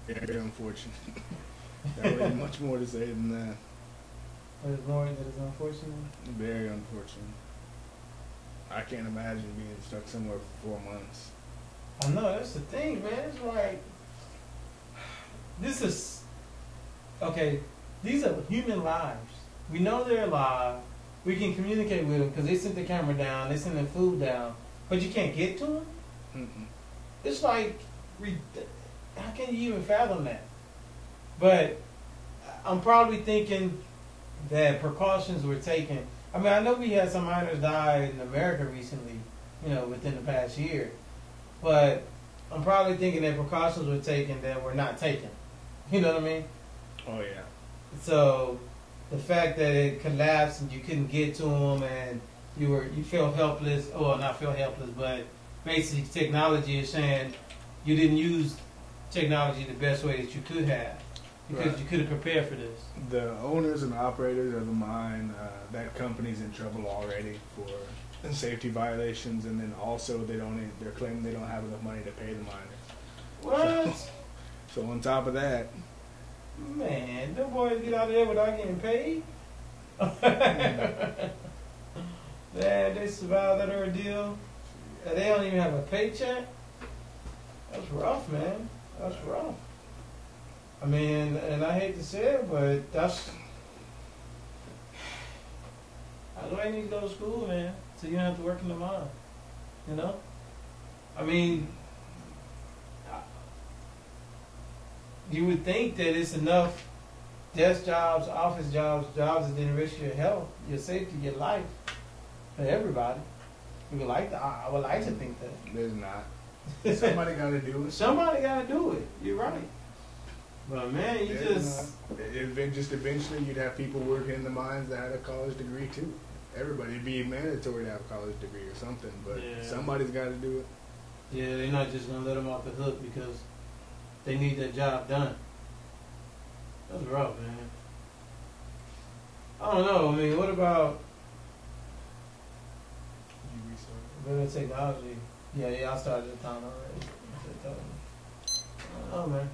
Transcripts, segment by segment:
Very unfortunate. There wasn't much more to say than that. There's more that is unfortunate. Very unfortunate. I can't imagine being stuck somewhere for 4 months. I know, that's the thing, man. It's like, this is, okay, these are human lives. We know they're alive. We can communicate with them because they sent the camera down, they sent the food down, but you can't get to them? Mm-mm. It's like, how can you even fathom that? But I'm probably thinking that precautions were taken. I mean, I know we had some miners die in America recently, within the past year. But I'm probably thinking that precautions were taken that were not taken. You know what I mean? Oh, yeah. So the fact that it collapsed and you couldn't get to them and you felt helpless, or not feel helpless, but basically technology is saying you didn't use technology the best way that you could have because Right. you could have prepared for this. The owners and operators of the mine, that company's in trouble already for safety violations, and then also they're claiming they don't have enough money to pay the miners. What? So on top of that, Man, them boys get out of there without getting paid? Man, they survived that ordeal. And they don't even have a paycheck? That's rough, man. That's rough. I mean, and I hate to say it, but that's why you need to go to school, man. So you don't have to work in the mine. You know? I mean, you would think that it's enough desk jobs, office jobs, jobs that didn't risk your health, your safety, your life for everybody. You would like to, I would like to think that. there's not. Somebody got to do it. Somebody got to do it. You're right. But man, you just eventually you'd have people working in the mines that had a college degree too. Everybody, it'd be mandatory to have a college degree or something, but somebody's got to do it. Yeah, they're not just gonna let them off the hook because they need their job done. That's rough, man. I don't know. I mean, what about better technology? Yeah, I started the time already. I don't know, man.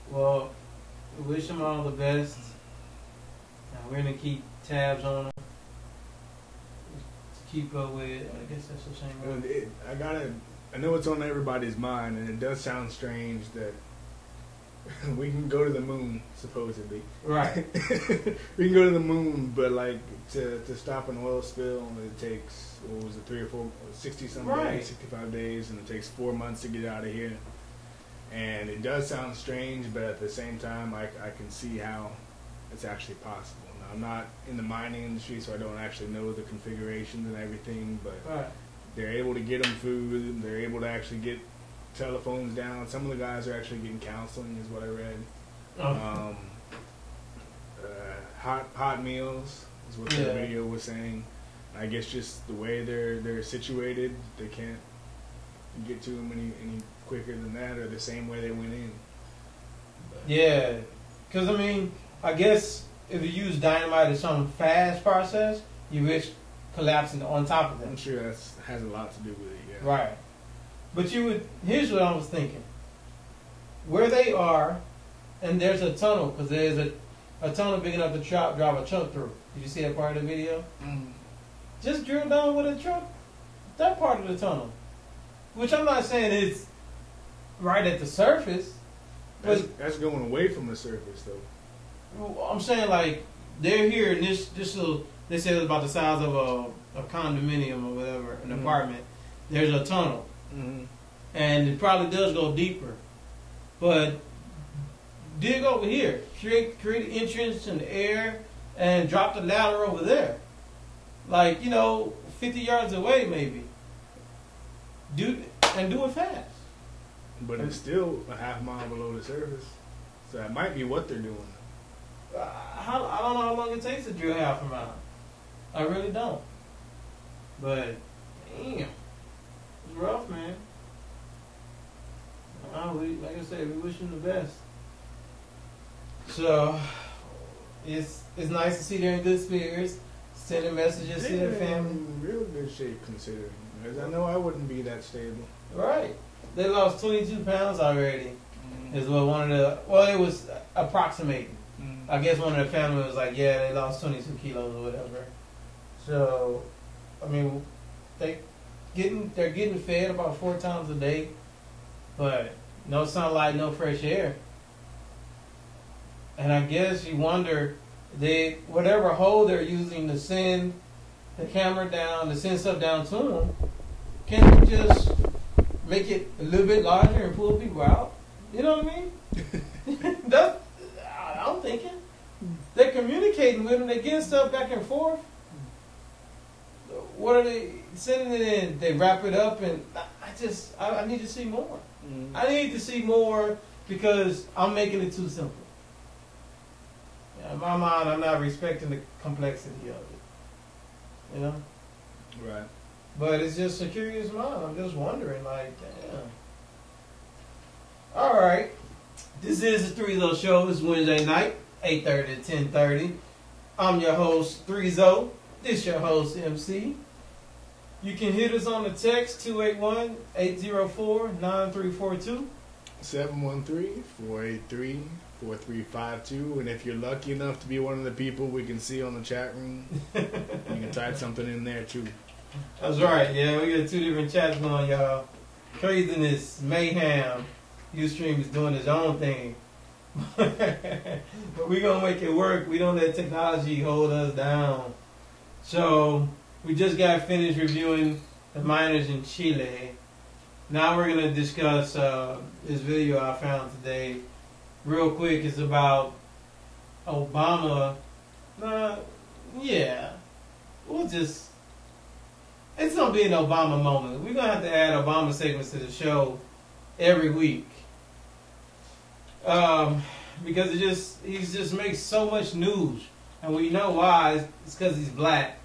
Well, we wish them all the best. And we're gonna keep tabs on them. Keep up with it. I guess that's the same way. I know it's on everybody's mind, and it does sound strange that we can go to the moon, supposedly. Right. We can go to the moon, but like to stop an oil spill, it takes, what was it, 3 or 4, 60 something days, 65 days, and it takes 4 months to get out of here. And it does sound strange, but at the same time, I can see how it's actually possible. Now, I'm not in the mining industry, so I don't actually know the configurations and everything, but they're able to get them food, they're able to actually get telephones down. Some of the guys are actually getting counseling, is what I read. Hot meals is what the video was saying. I guess just the way they're situated, they can't get to them any quicker than that, or the same way they went in. But yeah, because I mean, I guess if you use dynamite as some fast process, you risk collapsing on top of them. I'm sure that has a lot to do with it. Yeah. Right. But here's what I was thinking. Where they are, and there's a tunnel, because there's a tunnel big enough to drive a truck through. Did you see that part of the video? Mm. Just drill down with a truck, that part of the tunnel. Which I'm not saying is right at the surface. But That's going away from the surface, though. I'm saying, like, they're here, and this little, they said it was about the size of a condominium or whatever, an apartment. There's a tunnel. Mm-hmm. And it probably does go deeper. But dig over here, create an entrance in the air, and drop the ladder over there. Like, 50 yards away maybe. Do it fast. But it's still a half mile below the surface. So that might be what they're doing. I don't know how long it takes to drill half a mile. I really don't. But, damn. It's rough, man. Like I said, we wish them the best. So, it's nice to see they're in good spirits, sending messages to their family. In real good shape, considering. Because I know I wouldn't be that stable. Right. They lost 22 pounds already. Is what one of the, well, it was approximating. I guess one of the family was like, yeah, they lost 22 kilos or whatever. So, I mean, they're getting fed about 4 times a day, but no sunlight, no fresh air. And I guess you wonder, whatever hole they're using to send the camera down, to send stuff down to them, can you just make it a little bit larger and pull people out? You know what I mean? I'm thinking. They're communicating with them. They're getting stuff back and forth. What are they sending it in? They wrap it up, and I need to see more. I need to see more because I'm making it too simple. In my mind, I'm not respecting the complexity of it. You know? Right. But it's just a curious mind. I'm just wondering, like, damn. All right. This is the ThreeZo Show. It's Wednesday night, 8:30 to 10:30. I'm your host, ThreeZo. This your host, MC. You can hit us on the text, 281-804-9342. 713-483-4352. And if you're lucky enough to be one of the people we can see on the chat room, you can type something in there too. That's right, yeah. We got 2 different chats going, y'all. Craziness, mayhem. Ustream is doing his own thing. But we're going to make it work. We don't let technology hold us down. So, we just got finished reviewing the miners in Chile. Now we're going to discuss this video I found today. Real quick, it's about Obama. Yeah. It's going to be an Obama moment. We're going to have to add Obama segments to the show every week. Because he just makes so much news. And we know why. It's because he's black.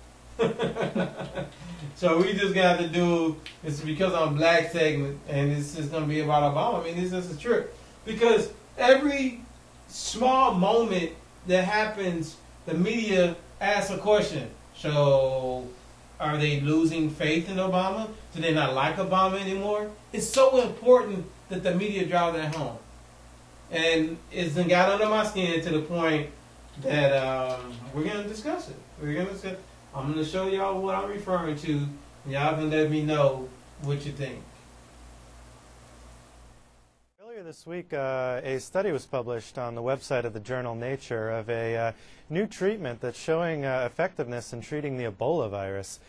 So we just got to do it's because I'm black segment, and it's just going to be about Obama. I mean, it's just a trip. Because every small moment that happens, the media asks a question. So, are they losing faith in Obama? Do they not like Obama anymore? It's so important that the media drive that home. And it's got under my skin to the point that we're going to discuss it. I'm going to show y'all what I'm referring to, and y'all can let me know what you think. Earlier this week, a study was published on the website of the journal Nature of a new treatment that's showing effectiveness in treating the Ebola virus.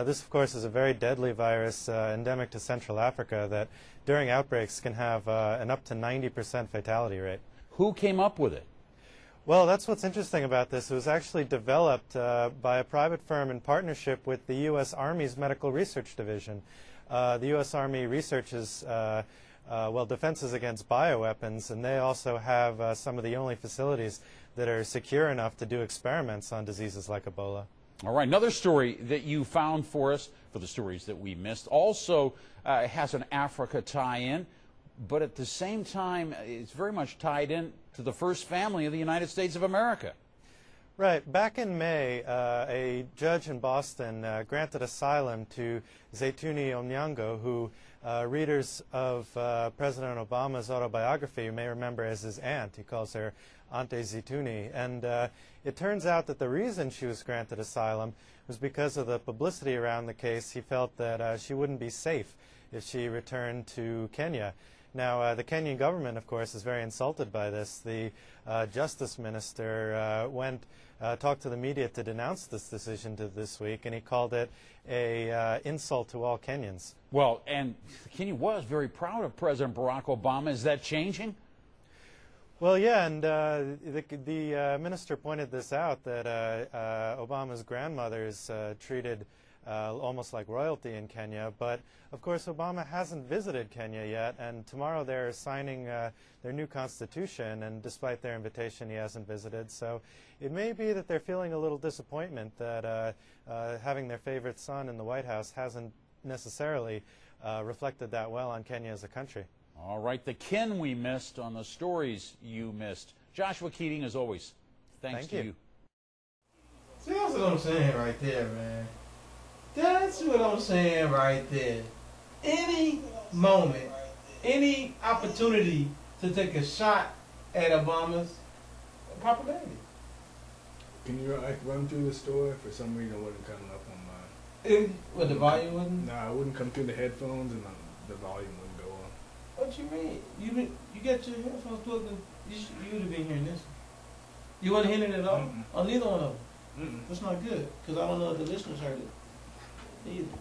This, of course, is a very deadly virus endemic to Central Africa that during outbreaks can have an up to 90% fatality rate. Who came up with it? Well, that's what's interesting about this. It was actually developed by a private firm in partnership with the U.S. Army's Medical Research Division. The U.S. Army researches defenses against bioweapons, and they also have some of the only facilities that are secure enough to do experiments on diseases like Ebola. All right, another story that you found for us, for the stories that we missed, also has an Africa tie-in, but at the same time, it's very much tied in to the first family of the United States of America. Right. Back in May, a judge in Boston granted asylum to Zaytouni Onyango, who readers of President Obama's autobiography you may remember as his aunt. He calls her Auntie Zaytouni. And it turns out that the reason she was granted asylum was because of the publicity around the case. He felt that she wouldn't be safe if she returned to Kenya. Now, the Kenyan government, of course, is very insulted by this. The justice minister talked to the media to denounce this decision this week, and he called it a insult to all Kenyans. Well, and Kenya was very proud of President Barack Obama. Is that changing? Well, yeah, and the minister pointed this out, that Obama's grandmother is treated almost like royalty in Kenya, but of course Obama hasn't visited Kenya yet, and tomorrow they're signing their new constitution, and despite their invitation he hasn't visited, so it may be that they're feeling a little disappointment that having their favorite son in the White House hasn't necessarily reflected that well on Kenya as a country. All right, the kin we missed on the stories you missed. Joshua Keating, as always, thanks to you. See, that's what I'm saying right there, man. That's what I'm saying right there. Any moment, any opportunity to take a shot at Obama's popularity. Can you run through the store? For some reason, it wasn't coming up on mine. What, the volume wasn't? Nah, it wouldn't come through the headphones, and the volume wouldn't go on. What you mean? You got your headphones plugged in. You would have been hearing this. You wasn't hearing it at all? Mm-mm. Oh, neither one of them. Mm-mm. That's not good, because I don't know if the listeners heard it either.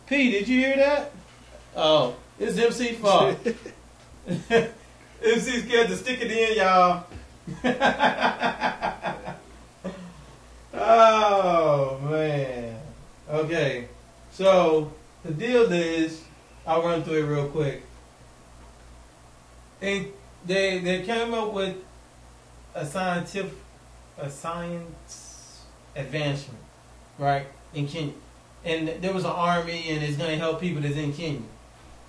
P, did you hear that? Oh, it's MC fault. MC scared to stick it in, y'all. Oh, man. Okay, so the deal is, I'll run through it real quick. And they came up with a science advancement, right, in Kenya. And there was an army, and it's going to help people that's in Kenya.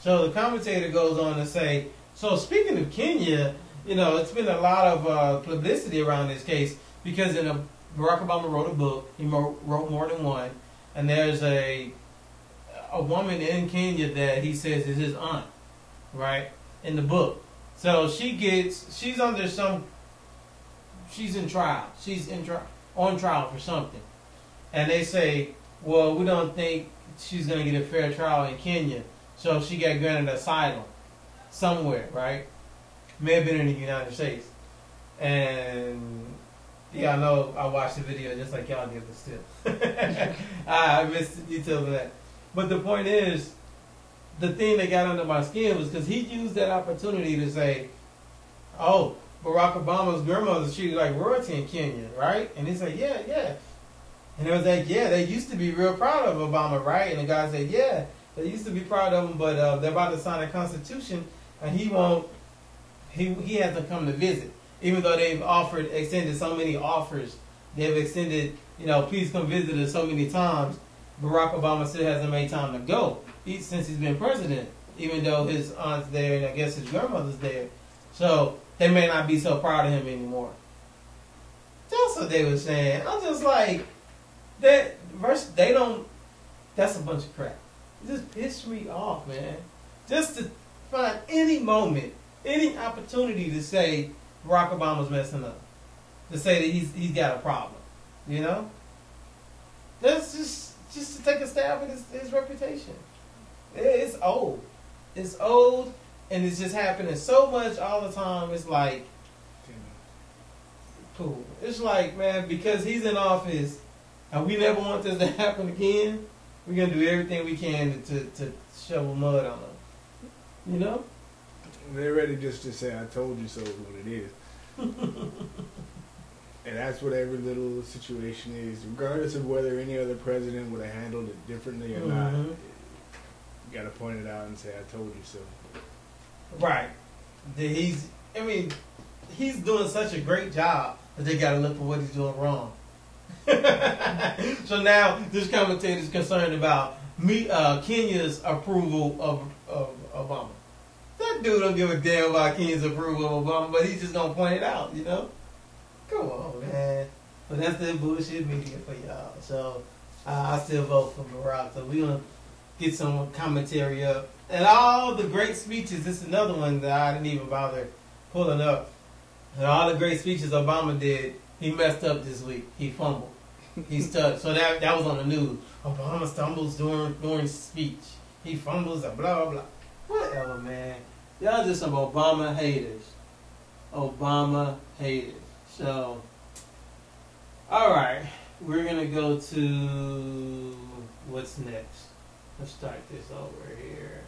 So the commentator goes on to say, so speaking of Kenya, you know, it's been a lot of publicity around this case because Barack Obama wrote a book. He wrote more than one. And there's a woman in Kenya that he says is his aunt, right, in the book. So she's in trial. She's on trial for something. And they say, well, we don't think she's going to get a fair trial in Kenya. So she got granted asylum somewhere, right? May have been in the United States. And yeah, I know I watched the video just like y'all did, but still. I missed the details of that. But the point is, the thing that got under my skin was because he used that opportunity to say, oh, Barack Obama's grandmother's treated like royalty in Kenya, right? And he said, yeah. And it was like, yeah, they used to be real proud of Obama, right? And the guy said, yeah, they used to be proud of him, but they're about to sign a constitution, and he hasn't come to visit. Even though they've extended so many offers, they've extended, please come visit us so many times, Barack Obama still hasn't made time to go since he's been president, even though his aunt's there and I guess his grandmother's there. So they may not be so proud of him anymore. That's what they were saying. I'm just like, that's a bunch of crap. It just pissed me off, man. Just to find any moment, any opportunity to say Barack Obama's messing up. To say that he's got a problem. That's just to take a stab at his reputation. It's old. It's old, and it's just happening so much all the time. It's like, cool. It's like, man, because he's in office, and we never want this to happen again, we're going to do everything we can to shovel mud on them. They're ready just to say, I told you so is what it is. And that's what every little situation is, regardless of whether any other president would have handled it differently or not. You got to point it out and say, I told you so. Right. He's doing such a great job that they got to look for what he's doing wrong. So now this commentator is concerned about Kenya's approval of Obama. That dude don't give a damn about Kenya's approval of Obama, but he's just gonna point it out, Come on, man. But that's the bullshit media for y'all. So I still vote for Barack. So we're gonna get some commentary up. And all the great speeches, this is another one that I didn't even bother pulling up. And all the great speeches Obama did, he messed up this week. He fumbled. He stuttered. So that was on the news. Obama stumbles during speech. He fumbles and blah, blah, blah. Whatever, man. Y'all just some Obama haters. Obama haters. So, alright. We're going to go to what's next. Let's start this over here.